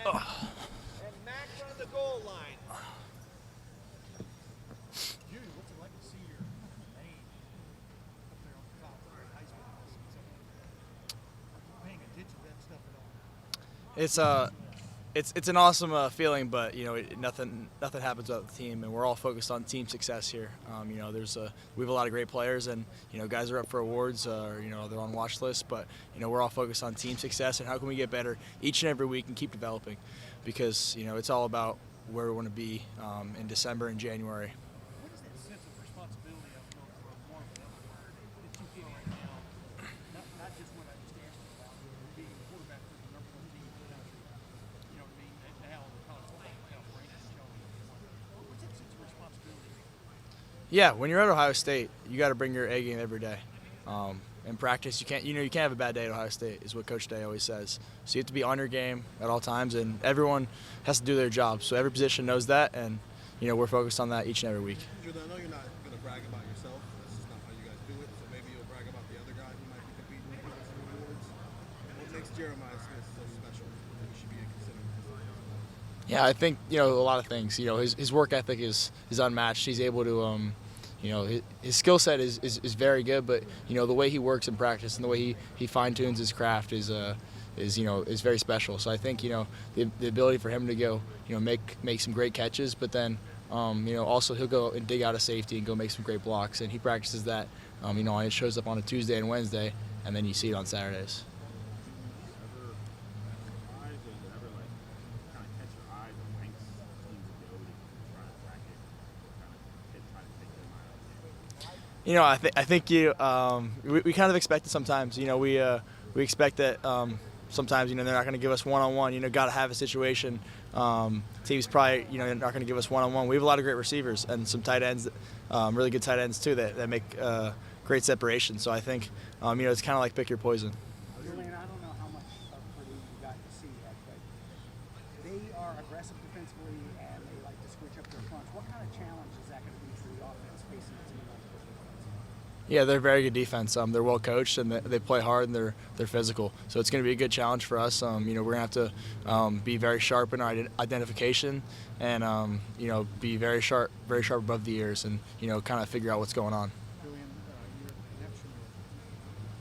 And Max on the goal line. Judy, what's it like to see your name up there on the top of the high school bus? Are you paying attention to that stuff at all? It's an awesome feeling, but nothing happens without the team, and we're all focused on team success here. We have a lot of great players, and guys are up for awards, or they're on watch lists, but we're all focused on team success and how can we get better each and every week and keep developing, because it's all about where we want to be in December and January. What is that sense of responsibility of for a more word that you feel right now? Not just what I understand about being a quarterback for the number one team in the country. You know what I mean? And now the college football playoff rankings showing. What's that sense of responsibility? Yeah, when you're at Ohio State, you got to bring your A game every day. In practice, you can't have a bad day at Ohio State, is what Coach Day always says. So you have to be on your game at all times, and everyone has to do their job. So every position knows that, and we're focused on that each and every week. Julian, I know you're not going to brag about yourself. This is not how you guys do it. So maybe you'll brag about the other guy who might be competing with you for some awards. What makes Jeremiah Smith so special that we should be considering? Yeah, I think a lot of things. His work ethic is unmatched. He's able to his skill set is very good, but the way he works in practice and the way he fine tunes his craft is very special. So I think the ability for him to go make some great catches, but then also he'll go and dig out a safety and go make some great blocks, and he practices that. And it shows up on a Tuesday and Wednesday, and then you see it on Saturdays. I think we kind of expect it sometimes. We expect that sometimes they're not going to give us one-on-one. Got to have a situation. Teams probably not going to give us one-on-one. We have a lot of great receivers and some tight ends, really good tight ends too that make great separation. So I think it's kind of like pick your poison. Julian, I don't know how much of Purdue you got to see yet, but they are aggressive defensively and they like to switch up their fronts. What kind of challenge is that going to be for the offense facing a team like this? Yeah, they're very good defense. They're well coached and they play hard and they're physical. So it's going to be a good challenge for us. We're going to have to be very sharp in our identification and be very sharp above the ears and kind of figure out what's going on. Julian, your connection with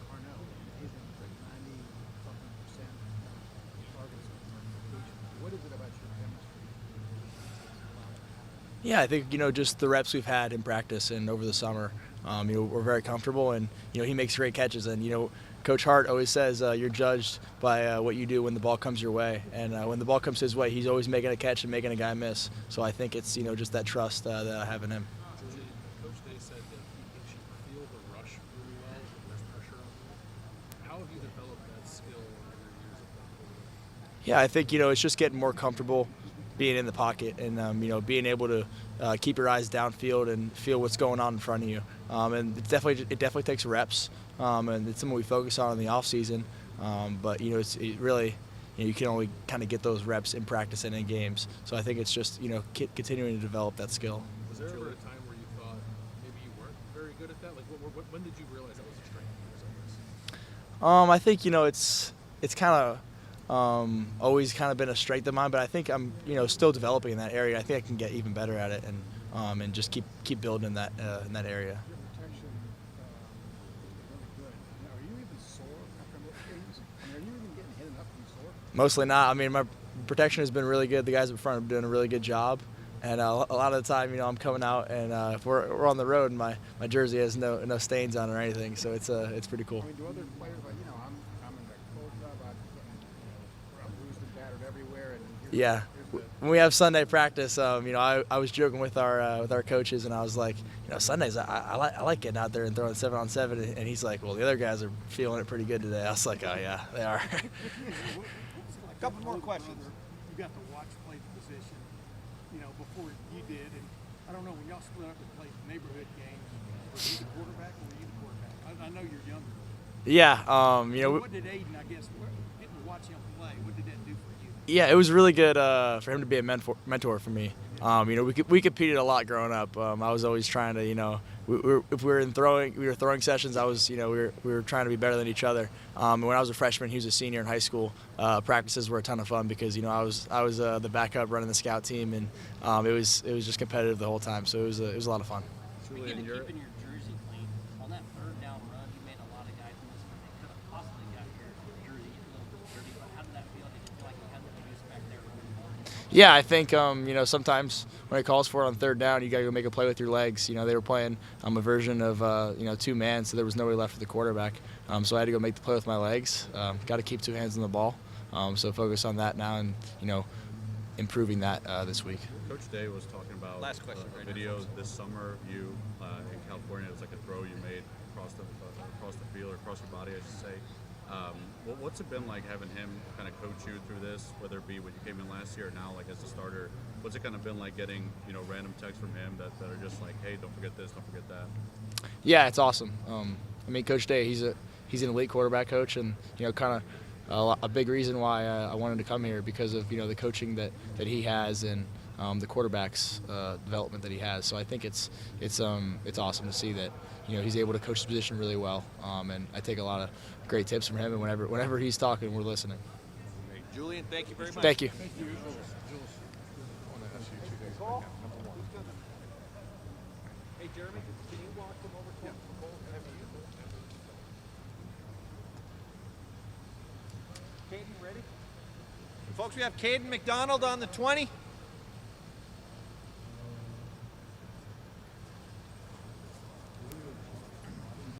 Carnell, amazing, like 90-something% targets on completion. What is it about your chemistry? Yeah, I think just the reps we've had in practice and over the summer. We're very comfortable, and he makes great catches. And Coach Hart always says you're judged by what you do when the ball comes your way. And when the ball comes his way, he's always making a catch and making a guy miss. So I think it's just that trust that I have in him. Coach Day said that he thinks you feel the rush really well when there's pressure on you. How have you developed that skill over your years of playing? Yeah, I think it's just getting more comfortable being in the pocket and being able to keep your eyes downfield and feel what's going on in front of you. And it definitely takes reps, and it's something we focus on in the off season. But it really you can only kind of get those reps in practice and in games. So I think it's just continuing to develop that skill. Was there ever a time where you thought maybe you weren't very good at that? Like when did you realize that was a strength of yours? I think it's kind of always kind of been a strength of mine, but I think I'm still developing in that area. I think I can get even better at it and just keep building in that area. Your protection is really good. Are you even sore after most games? Are you even getting hit enough to be sore? Mostly not. I mean, my protection has been really good. The guys up front are doing a really good job. And a lot of the time, I'm coming out, and if we're on the road, and my jersey has no stains on it or anything, so it's pretty cool. I mean, do other players like I'm in the cold tub, I'm bruised and battered everywhere, and Yeah. When we have Sunday practice, I was joking with our coaches, and I was like, Sundays I like getting out there and throwing 7-on-7, and he's like, well, the other guys are feeling it pretty good today. I was like, oh yeah, they are. A couple more questions. You got to watch play the position, before you did, and I don't know, when y'all split up and played neighborhood games, were you the quarterback or were you the quarterback? I know you're younger. Yeah. What did Aiden, I guess, getting to watch him play, what did that do for you? Yeah, it was really good for him to be a mentor for me. We competed a lot growing up. I was always trying to if we were throwing sessions, I was, we were trying to be better than each other. And when I was a freshman, he was a senior in high school. Practices were a ton of fun because I was the backup running the scout team, and it was just competitive the whole time. So it was a lot of fun. Julian, keeping your jersey clean on that third down run, you made a lot of guys miss when they could have possibly got your jersey a little bit dirty. But how did that feel? Did you feel like you had the juice back there? Yeah, I think sometimes when it calls for it on third down, you got to go make a play with your legs. They were playing a version of two man, so there was nobody left for the quarterback. So I had to go make the play with my legs. Got to keep two hands on the ball. So focus on that now, and improving that this week. Coach Day was talking about Last question, a right video this summer. You in California, it was like a throw you made across the field or across your body, I should say. What's it been like having him kind of coach you through this, whether it be when you came in last year or now, like as a starter? What's it kind of been like getting random texts from him that are just like, hey, don't forget this, don't forget that? Yeah, it's awesome. Coach Day, he's an elite quarterback coach, and kind of a big reason why I wanted to come here because of the coaching that he has and the quarterback's development that he has. So I think it's awesome to see that he's able to coach the position really well, and I take a lot of great tips from him. And whenever he's talking, we're listening. Julian, thank you very much. Thank you. Hey, Jeremy, can you walk them over to him? Caden, ready? Folks, we have Caden McDonald on the 20.